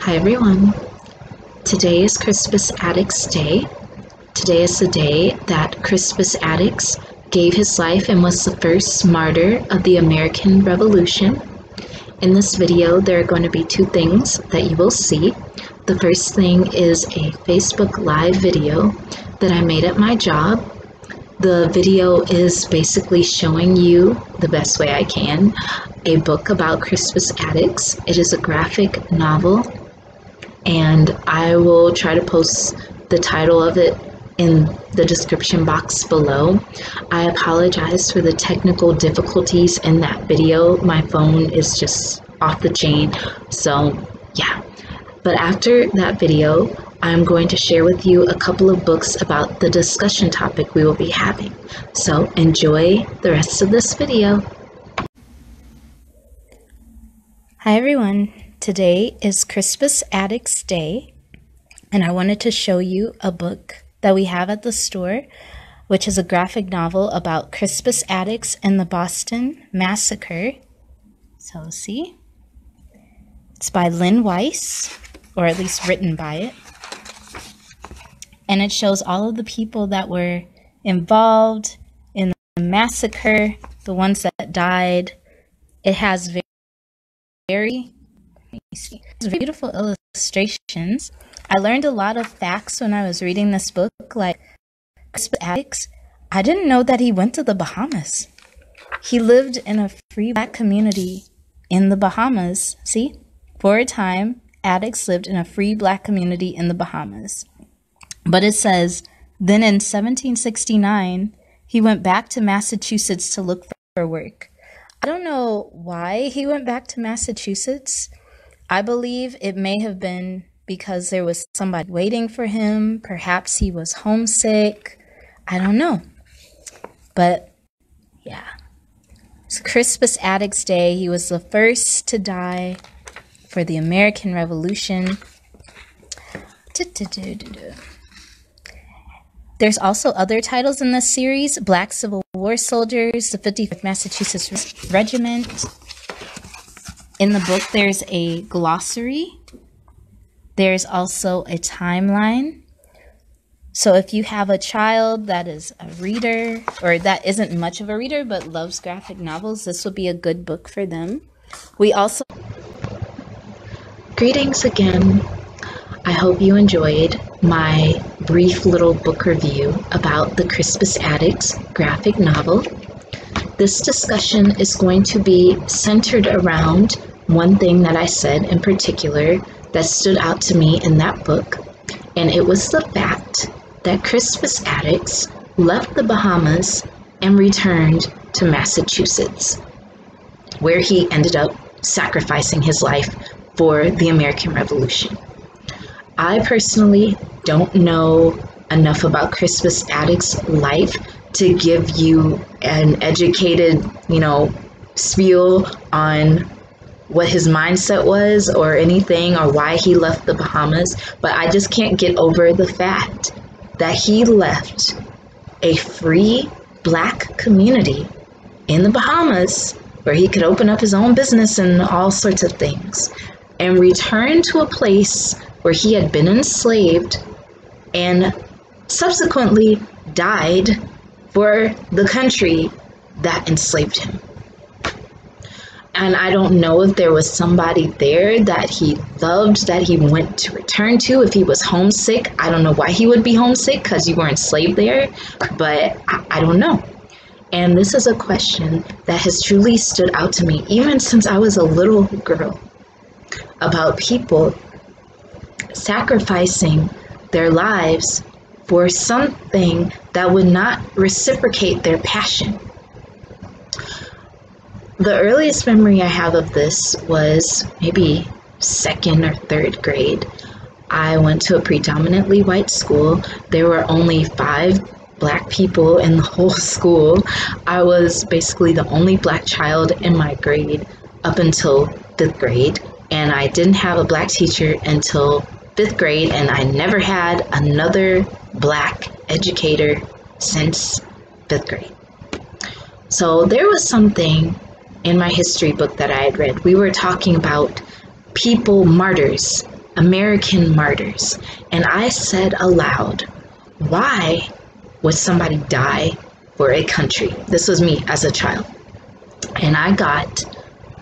Hi everyone. Today is Crispus Attucks Day. Today is the day that Crispus Attucks gave his life and was the first martyr of the American Revolution. In this video, there are going to be two things that you will see. The first thing is a Facebook Live video that I made at my job. The video is basically showing you, the best way I can, a book about Crispus Attucks. It is a graphic novel, and I will try to post the title of it in the description box below. I apologize for the technical difficulties in that video. My phone is just off the chain, so yeah. But after that video, I'm going to share with you a couple of books about the discussion topic we will be having. So enjoy the rest of this video. Hi everyone. Today is Crispus Attucks Day, and I wanted to show you a book that we have at the store, which is a graphic novel about Crispus Attucks and the Boston Massacre. So see, it's by Lynn Weiss, or at least written by it, and it shows all of the people that were involved in the massacre, the ones that died. It has very beautiful illustrations. I learned a lot of facts when I was reading this book, like Crispus Attucks. I didn't know that he went to the Bahamas. He lived in a free Black community in the Bahamas. See, for a time, Attucks lived in a free Black community in the Bahamas. But it says, then in 1769, he went back to Massachusetts to look for work. I don't know why he went back to Massachusetts. I believe it may have been because there was somebody waiting for him. Perhaps he was homesick. I don't know. But yeah, it's Crispus Attucks Day. He was the first to die for the American Revolution. There's also other titles in this series: Black Civil War Soldiers, the 55th Massachusetts Regiment. In the book, there's a glossary. There's also a timeline. So if you have a child that is a reader, or that isn't much of a reader but loves graphic novels, this would be a good book for them. We also... Greetings again. I hope you enjoyed my brief little book review about the Crispus Attucks graphic novel. This discussion is going to be centered around one thing that I said in particular that stood out to me in that book, and it was the fact that Crispus Attucks left the Bahamas and returned to Massachusetts, where he ended up sacrificing his life for the American Revolution. I personally don't know enough about Crispus Attucks' life to give you an educated, spiel on what his mindset was or anything, or why he left the Bahamas, but I just can't get over the fact that he left a free Black community in the Bahamas where he could open up his own business and all sorts of things, and return to a place where he had been enslaved and subsequently died for the country that enslaved him. And I don't know if there was somebody there that he loved, that he went to return to, if he was homesick. I don't know why he would be homesick, because you were enslaved there, but I don't know. And this is a question that has truly stood out to me, even since I was a little girl, about people sacrificing their lives for something that would not reciprocate their passion. The earliest memory I have of this was maybe second or third grade. I went to a predominantly white school. There were only 5 Black people in the whole school. I was basically the only Black child in my grade up until 5th grade, and I didn't have a Black teacher until 5th grade, and I never had another Black educator since 5th grade. So there was something in my history book that I had read. We were talking about people martyrs American martyrs. And I said aloud, why would somebody die for a country? This was me as a child. And I got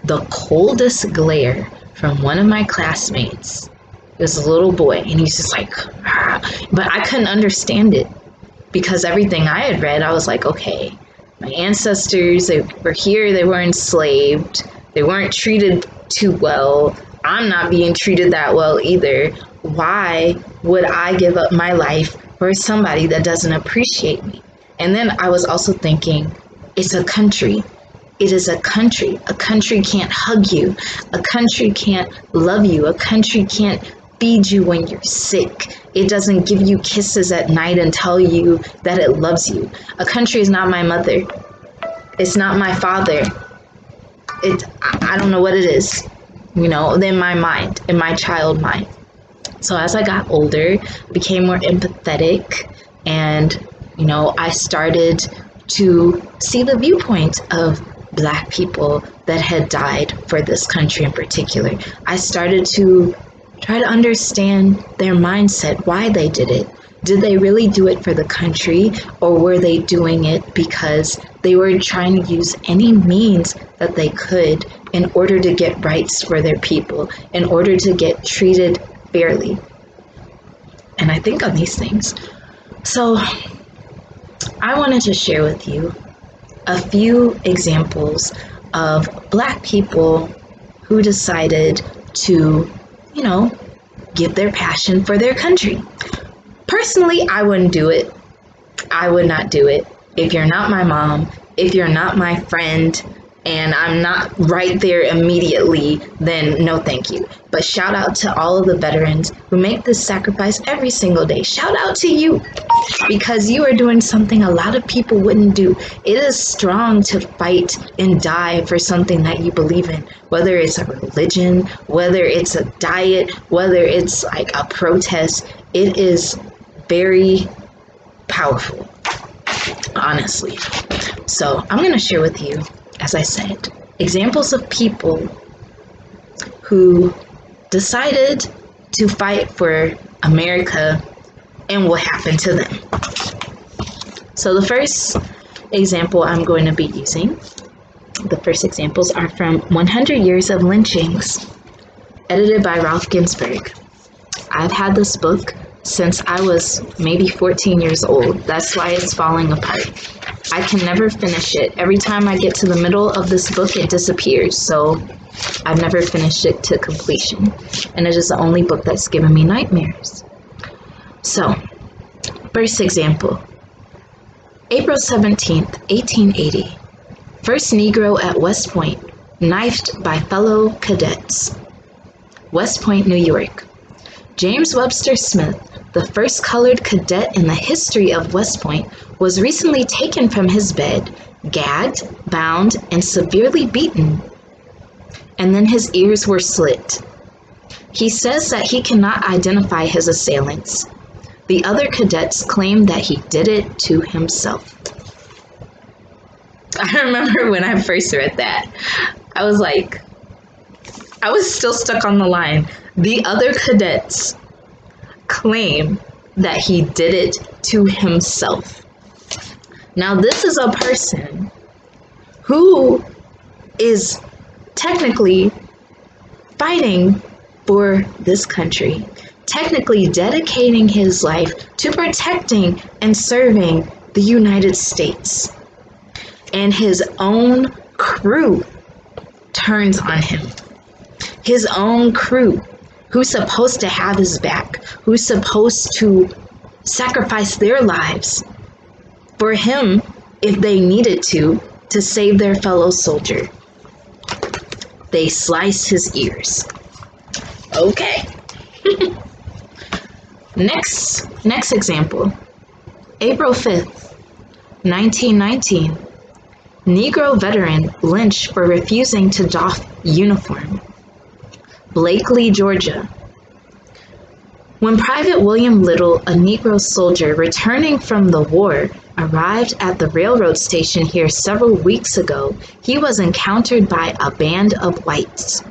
the coldest glare from one of my classmates. It was a little boy, and he's just like, ah. But I couldn't understand it because everything I had read, I was like, okay, my ancestors, they were here, they were enslaved, they weren't treated too well. I'm not being treated that well either. Why would I give up my life for somebody that doesn't appreciate me? And then I was also thinking, it's a country. It is a country. A country can't hug you. A country can't love you. A country can't feed you when you're sick. It doesn't give you kisses at night and tell you that it loves you. A country is not my mother. It's not my father. I don't know what it is, in my mind, in my child mind. So as I got older, I became more empathetic, and, I started to see the viewpoint of Black people that had died for this country in particular. I started to try to understand their mindset, why they did it. Did they really do it for the country, or were they doing it because they were trying to use any means that they could in order to get rights for their people, in order to get treated fairly? And I think on these things. So I wanted to share with you a few examples of Black people who decided to, give their passion for their country. Personally, I wouldn't do it. I would not do it. If you're not my mom, if you're not my friend, and I'm not right there immediately, then no thank you. But shout out to all of the veterans who make this sacrifice every single day. Shout out to you, because you are doing something a lot of people wouldn't do. It is strong to fight and die for something that you believe in, whether it's a religion, whether it's a diet, whether it's like a protest. It is very powerful, honestly. So I'm going to share with you, as I said, examples of people who decided to fight for America and what happened to them. So the first example I'm going to be using, the first examples are from 100 Years of Lynchings, edited by Ralph Ginsberg. I've had this book since I was maybe 14 years old. That's why it's falling apart. I can never finish it. Every time I get to the middle of this book, it disappears. So I've never finished it to completion. And it is the only book that's given me nightmares. So, first example. April 17th, 1880. First Negro at West Point, knifed by fellow cadets. West Point, New York. James Webster Smith, the first colored cadet in the history of West Point, was recently taken from his bed, gagged, bound, and severely beaten. And then his ears were slit. He says that he cannot identify his assailants. The other cadets claim that he did it to himself. I remember when I first read that, I was still stuck on the line. The other cadets claim that he did it to himself. Now, this is a person who is technically fighting for this country, technically dedicating his life to protecting and serving the United States. And his own crew turns on him. His own crew, who's supposed to have his back, who's supposed to sacrifice their lives for him if they needed to save their fellow soldier. They slice his ears. Okay. Next example. April 5th, 1919. Negro veteran lynched for refusing to doff uniform. Blakely, Georgia. When Private William Little, a Negro soldier returning from the war, arrived at the railroad station here several weeks ago, he was encountered by a band of whites.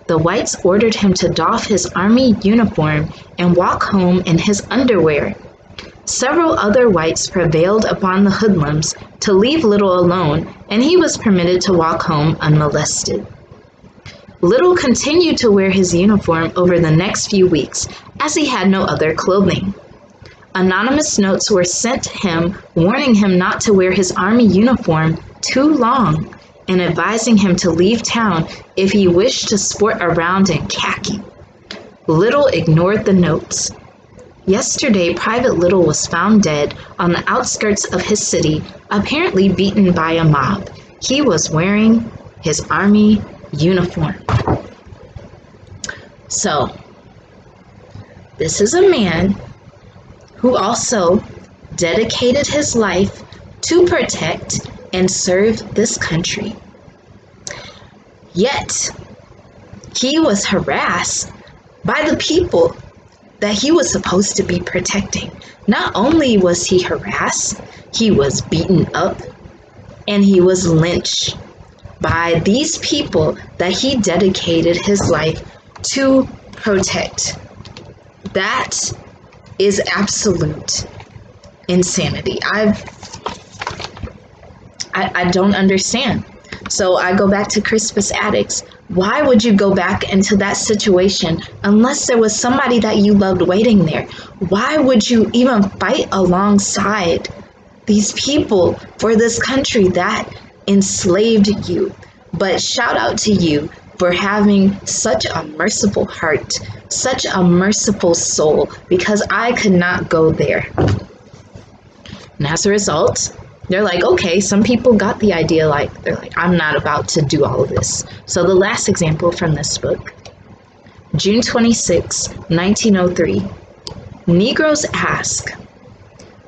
the whites ordered him to doff his army uniform and walk home in his underwear. Several other whites prevailed upon the hoodlums to leave Little alone, and he was permitted to walk home unmolested. Little continued to wear his uniform over the next few weeks, as he had no other clothing. Anonymous notes were sent to him warning him not to wear his army uniform too long and advising him to leave town if he wished to sport around in khaki. Little ignored the notes. Yesterday, Private Little was found dead on the outskirts of his city, apparently beaten by a mob. He was wearing his army uniform. So, this is a man who also dedicated his life to protect and serve this country. Yet, he was harassed by the people that he was supposed to be protecting. Not only was he harassed, he was beaten up and he was lynched by these people that he dedicated his life to protect. That is absolute insanity. I don't understand. So I go back to Crispus Attucks. Why would you go back into that situation unless there was somebody that you loved waiting there? Why would you even fight alongside these people for this country that enslaved you? But shout out to you for having such a merciful heart, such a merciful soul, because I could not go there. And as a result, they're like, okay, some people got the idea, they're like, I'm not about to do all of this. So the last example from this book, June 26, 1903, Negroes ask,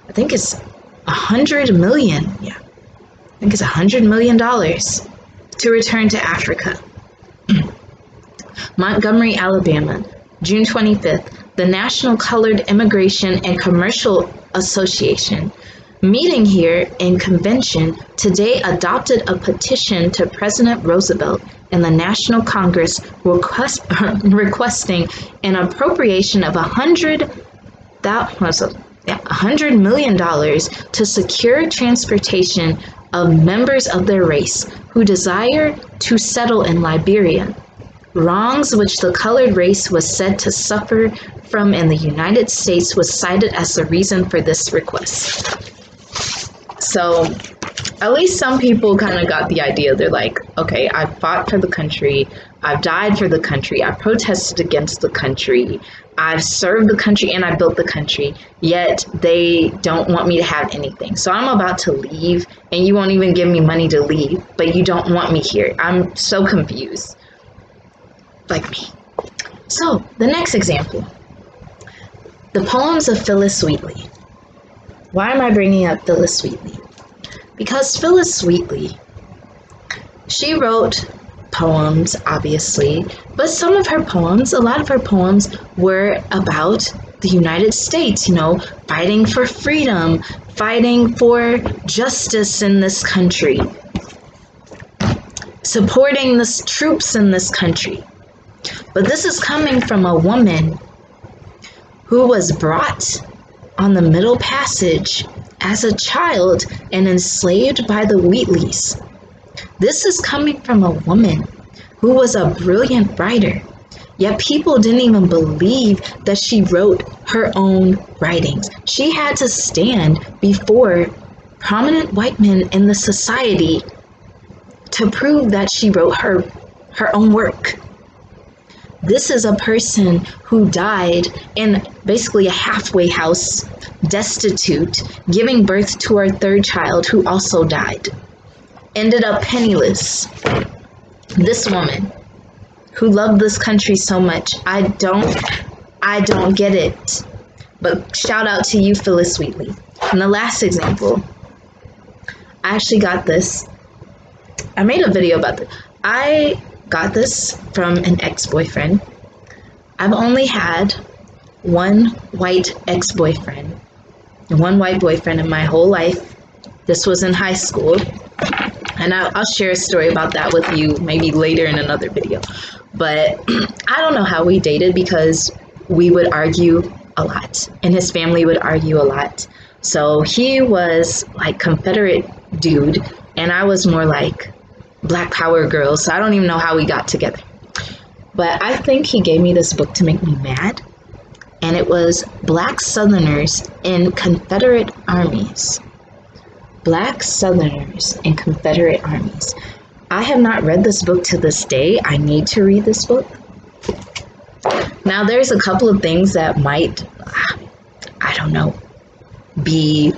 I think it's $100 million, $100 million to return to Africa. Montgomery, Alabama, June 25th, the National Colored Immigration and Commercial Association, meeting here in convention today, adopted a petition to President Roosevelt and the National Congress requesting an appropriation of $100 million to secure transportation of members of their race who desire to settle in Liberia, wrongs which the colored race was said to suffer from in the United States was cited as the reason for this request. So at least some people kind of got the idea. They're like, okay, I fought for the country, I've died for the country, I protested against the country, I've served the country, and I built the country, yet they don't want me to have anything. So I'm about to leave, and you won't even give me money to leave, but you don't want me here. I'm so confused. Like me. So, the next example. The poems of Phyllis Wheatley. Why am I bringing up Phyllis Wheatley? Because Phyllis Wheatley, she wrote poems, obviously, but a lot of her poems were about the United States, fighting for freedom, fighting for justice in this country, supporting the troops in this country. But this is coming from a woman who was brought on the Middle Passage as a child and enslaved by the Wheatleys. This is coming from a woman who was a brilliant writer, yet people didn't even believe that she wrote her own writings. She had to stand before prominent white men in the society to prove that she wrote her own work. This is a person who died in basically a halfway house, destitute, giving birth to our third child who also died. Ended up penniless. This woman who loved this country so much, I don't get it. But shout out to you, Phyllis Wheatley. And the last example, I actually got this. I made a video about this. I got this from an ex-boyfriend. I've only had one white ex-boyfriend, one white boyfriend in my whole life. This was in high school. And I'll share a story about that with you maybe later in another video. But I don't know how we dated because we would argue a lot, and his family would argue a lot. So he was like Confederate dude, and I was more like Black Power girl. So I don't even know how we got together. But I think he gave me this book to make me mad, and it was Black Southerners in Confederate Armies. Black Southerners in Confederate Armies. I have not read this book to this day. I need to read this book. Now, there's a couple of things that might, I don't know, be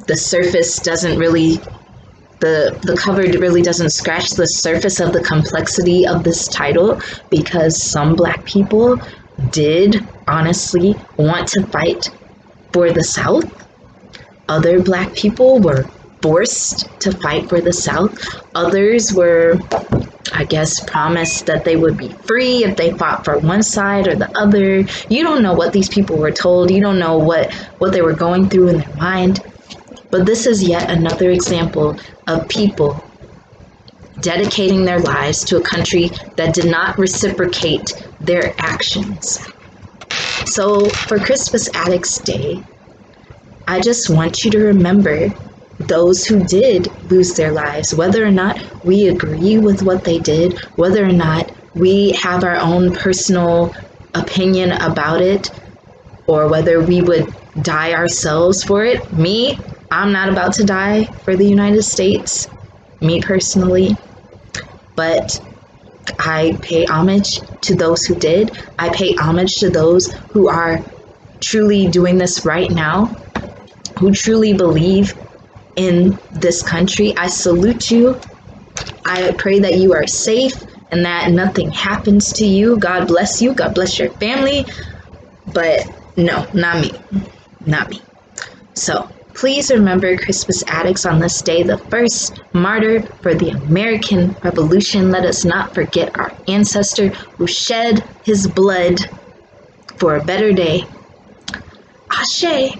the surface doesn't really, the cover really doesn't scratch the surface of the complexity of this title, because some Black people did honestly want to fight for the South. Other Black people were forced to fight for the South. Others were, I guess, promised that they would be free if they fought for one side or the other. You don't know what these people were told. You don't know what they were going through in their mind. But this is yet another example of people dedicating their lives to a country that did not reciprocate their actions. So for Crispus Attucks Day, I just want you to remember those who did lose their lives, whether or not we agree with what they did, whether or not we have our own personal opinion about it, or whether we would die ourselves for it. Me, I'm not about to die for the United States, me personally, but I pay homage to those who did. I pay homage to those who are truly doing this right now, who truly believe in this country. I salute you. I pray that you are safe and that nothing happens to you. God bless you. God bless your family. But no, not me. Not me. So please remember Crispus Attucks on this day, the first martyr for the American Revolution. Let us not forget our ancestor who shed his blood for a better day. Ashe.